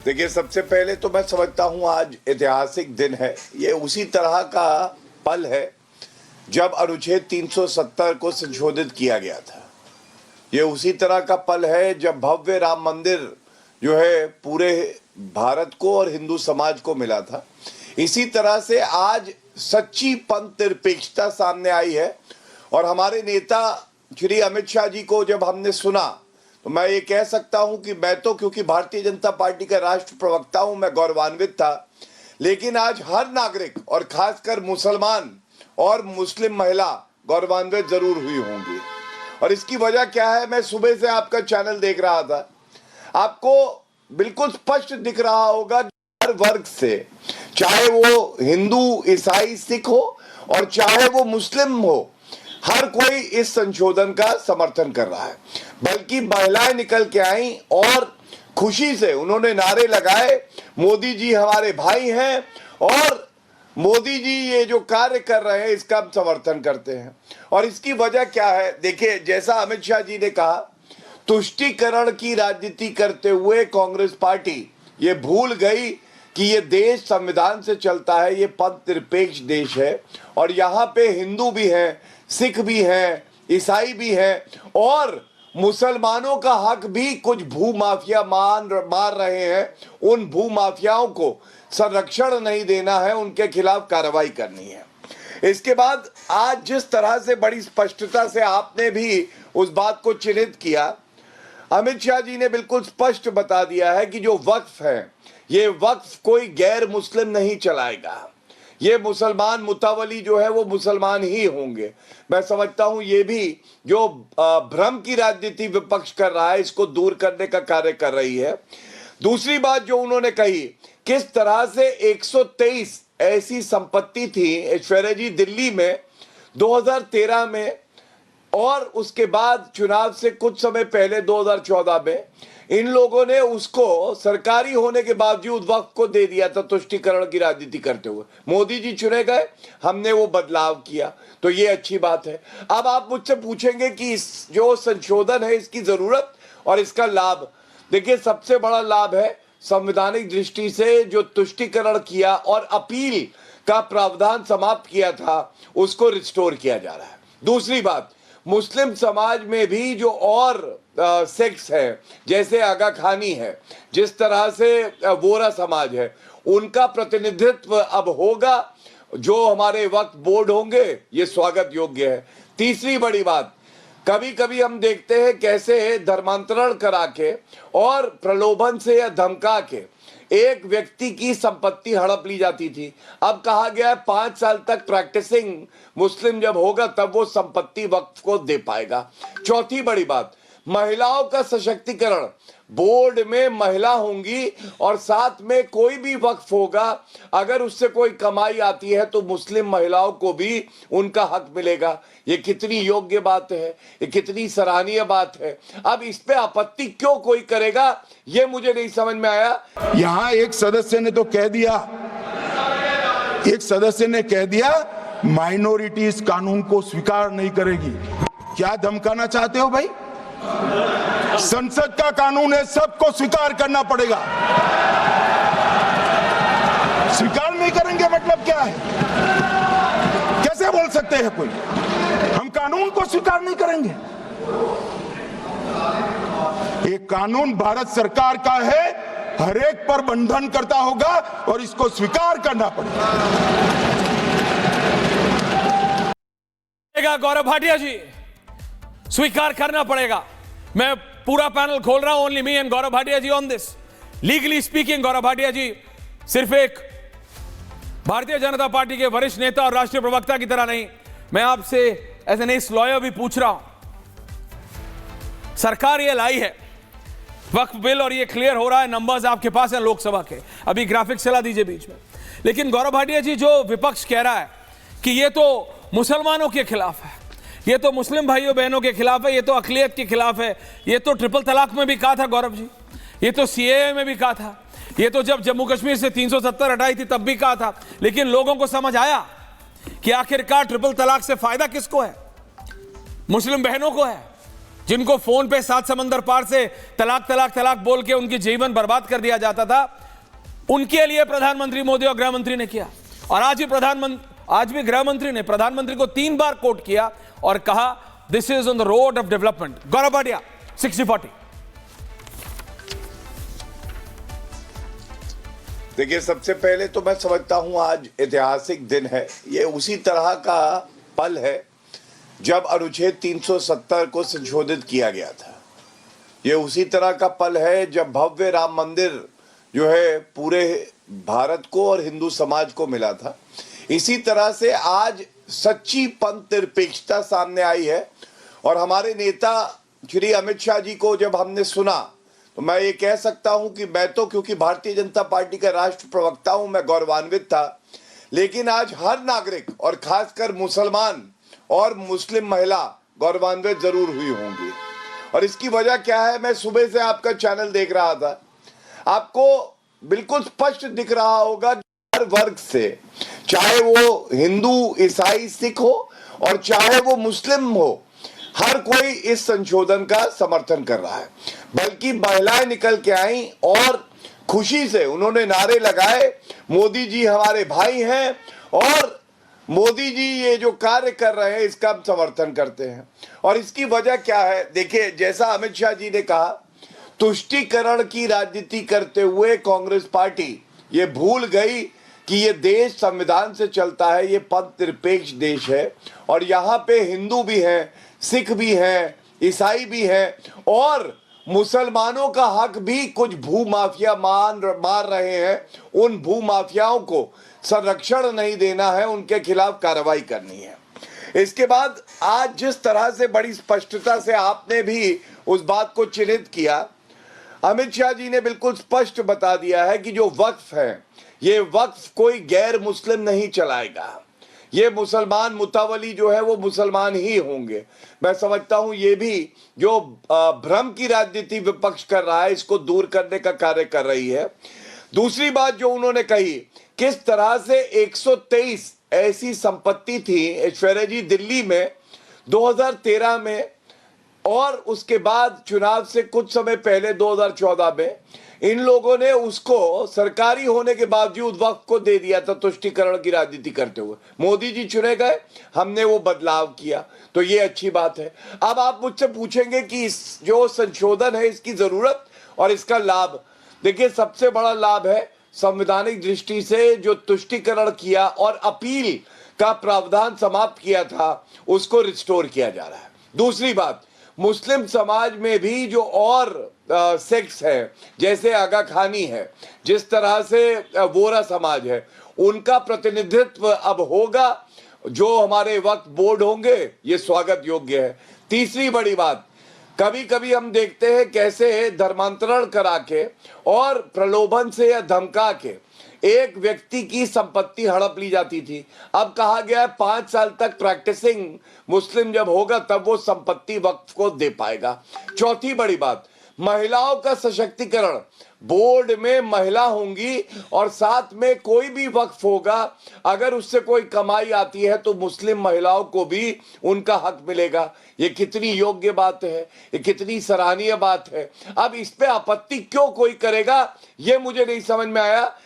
देखिए, सबसे पहले तो मैं समझता हूं आज ऐतिहासिक दिन है। ये उसी तरह का पल है जब अनुच्छेद 370 को संशोधित किया गया था। ये उसी तरह का पल है जब भव्य राम मंदिर जो है पूरे भारत को और हिंदू समाज को मिला था। इसी तरह से आज सच्ची पंथ निरपेक्षता सामने आई है। और हमारे नेता श्री अमित शाह जी को जब हमने सुना तो मैं ये कह सकता हूं कि मैं तो, क्योंकि भारतीय जनता पार्टी का राष्ट्र प्रवक्ता हूं, मैं गौरवान्वित था। लेकिन आज हर नागरिक और खासकर मुसलमान और मुस्लिम महिला गौरवान्वित जरूर हुई होंगी। और इसकी वजह क्या है? मैं सुबह से आपका चैनल देख रहा था, आपको बिल्कुल स्पष्ट दिख रहा होगा हर वर्ग से, चाहे वो हिंदू, ईसाई, सिख हो और चाहे वो मुस्लिम हो, हर कोई इस संशोधन का समर्थन कर रहा है। बल्कि महिलाएं निकल के आई और खुशी से उन्होंने नारे लगाए, मोदी जी हमारे भाई हैं और मोदी जी ये जो कार्य कर रहे हैं इसका हम समर्थन करते हैं। और इसकी वजह क्या है? देखिए, जैसा अमित शाह जी ने कहा, तुष्टीकरण की राजनीति करते हुए कांग्रेस पार्टी ये भूल गई कि ये देश संविधान से चलता है, ये पंथ निरपेक्ष देश है और यहाँ पे हिंदू भी हैं, सिख भी हैं, ईसाई भी हैं और मुसलमानों का हक भी कुछ भूमाफिया मार रहे हैं। उन भूमाफियाओं को संरक्षण नहीं देना है, उनके खिलाफ कार्रवाई करनी है। इसके बाद आज जिस तरह से बड़ी स्पष्टता से आपने भी उस बात को चिन्हित किया, अमित शाह जी ने बिल्कुल स्पष्ट बता दिया है कि जो वक्फ है, ये वक्फ कोई गैर मुस्लिम नहीं चलाएगा। ये मुसलमान मुतावली जो है वो मुसलमान ही होंगे। मैं समझता हूं ये भी जो भ्रम की राजनीति विपक्ष कर रहा है, इसको दूर करने का कार्य कर रही है। दूसरी बात जो उन्होंने कही, किस तरह से 123 ऐसी संपत्ति थी ऐश्वर्या जी दिल्ली में 2013 में और उसके बाद चुनाव से कुछ समय पहले 2014 में इन लोगों ने उसको सरकारी होने के बावजूद वक्फ को दे दिया था तुष्टीकरण की राजनीति करते हुए। मोदी जी चुने गए, हमने वो बदलाव किया, तो ये अच्छी बात है। अब आप मुझसे पूछेंगे कि इस जो संशोधन है इसकी जरूरत और इसका लाभ। देखिए, सबसे बड़ा लाभ है संवैधानिक दृष्टि से जो तुष्टीकरण किया और अपील का प्रावधान समाप्त किया था उसको रिस्टोर किया जा रहा है। दूसरी बात, मुस्लिम समाज में भी जो और सेक्ट्स है, जैसे आगा खानी है, जिस तरह से वोरा समाज है, उनका प्रतिनिधित्व अब होगा। जो हमारे वक्फ बोर्ड होंगे ये स्वागत योग्य है। तीसरी बड़ी बात, कभी कभी हम देखते हैं कैसे धर्मांतरण करा के और प्रलोभन से या धमका के एक व्यक्ति की संपत्ति हड़प ली जाती थी। अब कहा गया है 5 साल तक प्रैक्टिसिंग मुस्लिम जब होगा तब वो संपत्ति वक्फ को दे पाएगा। चौथी बड़ी बात, महिलाओं का सशक्तिकरण, बोर्ड में महिला होंगी और साथ में कोई भी वक्फ होगा, अगर उससे कोई कमाई आती है तो मुस्लिम महिलाओं को भी उनका हक मिलेगा। ये कितनी योग्य बात है, ये कितनी सराहनीय बात है। अब इस पे आपत्ति क्यों कोई करेगा, ये मुझे नहीं समझ में आया। यहाँ एक सदस्य ने तो कह दिया, एक सदस्य ने कह दिया माइनॉरिटी इस कानून को स्वीकार नहीं करेगी। क्या धमकाना चाहते हो भाई? संसद का कानून है, सबको स्वीकार करना पड़ेगा। स्वीकार नहीं करेंगे मतलब क्या है? कैसे बोल सकते हैं कोई हम कानून को स्वीकार नहीं करेंगे? एक कानून भारत सरकार का है, हर एक पर बंधन करता होगा और इसको स्वीकार करना पड़ेगा। गौरव भाटिया जी, स्वीकार करना पड़ेगा। मैं पूरा पैनल खोल रहा हूं, only me and Gaurav Bhatia ji on this. Legally speaking, Gaurav Bhatia ji सिर्फ एक भारतीय जनता पार्टी के वरिष्ठ नेता और राष्ट्रीय प्रवक्ता की तरह नहीं, मैं आपसे एज एन एक्स लॉयर भी पूछ रहा हूं। सरकार ये लाई है वक्फ बिल और ये क्लियर हो रहा है, नंबर्स आपके पास हैं लोकसभा के, अभी ग्राफिक्स चला दीजिए बीच में। लेकिन गौरव भाटिया जी, जो विपक्ष कह रहा है कि ये तो मुसलमानों के खिलाफ है, ये तो मुस्लिम भाइयों बहनों के खिलाफ है, ये तो अकलियत के खिलाफ है, ये तो ट्रिपल तलाक में भी कहा था गौरव जी, ये तो सीएए में भी कहा था, ये तो जब जम्मू कश्मीर से 370 हटाई थी तब भी कहा था। लेकिन लोगों को समझ आया कि आखिरकार ट्रिपल तलाक से फायदा किसको है? मुस्लिम बहनों को है। जिनको फोन पे 7 समंदर पार से तलाक तलाक तलाक बोल के उनकी जीवन बर्बाद कर दिया जाता था, उनके लिए प्रधानमंत्री मोदी और गृह मंत्री ने किया। और आज भी गृह मंत्री ने प्रधानमंत्री को 3 बार कोट किया और कहा this is on the road of development. Gaurav Bhatia 60-40। देखिए, सबसे पहले तो मैं समझता हूं आज ऐतिहासिक दिन है। ये उसी तरह का पल है जब अनुच्छेद 370 को संशोधित किया गया था। ये उसी तरह का पल है जब भव्य राम मंदिर जो है पूरे भारत को और हिंदू समाज को मिला था। इसी तरह से आज सच्ची पंथ निरपेक्षता सामने आई है। और हमारे नेता श्री अमित शाह जी को जब हमने सुना तो मैं ये कह सकता हूं कि मैं तो, क्योंकि भारतीय जनता पार्टी का राष्ट्र प्रवक्ता हूं, मैं गौरवान्वित था। लेकिन आज हर नागरिक और खासकर मुसलमान और मुस्लिम महिला गौरवान्वित जरूर हुई होंगी। और इसकी वजह क्या है, मैं सुबह से आपका चैनल देख रहा था, आपको बिल्कुल स्पष्ट दिख रहा होगा हर वर्ग से, चाहे वो हिंदू, ईसाई, सिख हो और चाहे वो मुस्लिम हो, हर कोई इस संशोधन का समर्थन कर रहा है। बल्कि महिलाएं निकल के आई और खुशी से उन्होंने नारे लगाए, मोदी जी हमारे भाई हैं और मोदी जी ये जो कार्य कर रहे हैं इसका हम समर्थन करते हैं। और इसकी वजह क्या है, देखिए, जैसा अमित शाह जी ने कहा, तुष्टीकरण की राजनीति करते हुए कांग्रेस पार्टी ये भूल गई कि ये देश संविधान से चलता है, ये पंथ निरपेक्ष देश है और यहाँ पे हिंदू भी हैं, सिख भी हैं, ईसाई भी हैं और मुसलमानों का हक भी कुछ भूमाफिया मार रहे हैं। उन भूमाफियाओं को संरक्षण नहीं देना है, उनके खिलाफ कार्रवाई करनी है। इसके बाद आज जिस तरह से बड़ी स्पष्टता से आपने भी उस बात को चिन्हित किया, अमित शाह जी ने बिल्कुल स्पष्ट बता दिया है कि जो वक्फ है, ये वक्फ कोई गैर मुस्लिम नहीं चलाएगा। ये मुसलमान मुतावली जो है वो मुसलमान ही होंगे। मैं समझता हूं ये भी जो भ्रम की राजनीति विपक्ष कर रहा है, इसको दूर करने का कार्य कर रही है। दूसरी बात जो उन्होंने कही, किस तरह से 123 ऐसी संपत्ति थी ऐश्वर्या जी दिल्ली में 2013 में और उसके बाद चुनाव से कुछ समय पहले 2014 में इन लोगों ने उसको सरकारी होने के बावजूद वक्फ को दे दिया था, तुष्टीकरण की राजनीति करते हुए। मोदी जी चुने गए, हमने वो बदलाव किया, तो ये अच्छी बात है। अब आप मुझसे पूछेंगे कि इस जो संशोधन है इसकी जरूरत और इसका लाभ। देखिए, सबसे बड़ा लाभ है संवैधानिक दृष्टि से जो तुष्टीकरण किया और अपील का प्रावधान समाप्त किया था उसको रिस्टोर किया जा रहा है। दूसरी बात, मुस्लिम समाज में भी जो और सेक्ट्स है, जैसे आगा खानी है, जिस तरह से वोरा समाज है, उनका प्रतिनिधित्व अब होगा। जो हमारे वक्फ बोर्ड होंगे ये स्वागत योग्य है। तीसरी बड़ी बात, कभी कभी हम देखते हैं कैसे धर्मांतरण करा के और प्रलोभन से या धमका के एक व्यक्ति की संपत्ति हड़प ली जाती थी। अब कहा गया है 5 साल तक प्रैक्टिसिंग मुस्लिम जब होगा तब वो संपत्ति वक्फ को दे पाएगा। चौथी बड़ी बात, महिलाओं का सशक्तिकरण। बोर्ड में महिला होंगी और साथ में कोई भी वक्फ होगा, अगर उससे कोई कमाई आती है तो मुस्लिम महिलाओं को भी उनका हक मिलेगा। ये कितनी योग्य बात है, ये कितनी सराहनीय बात है। अब इस पे आपत्ति क्यों कोई करेगा, ये मुझे नहीं समझ में आया।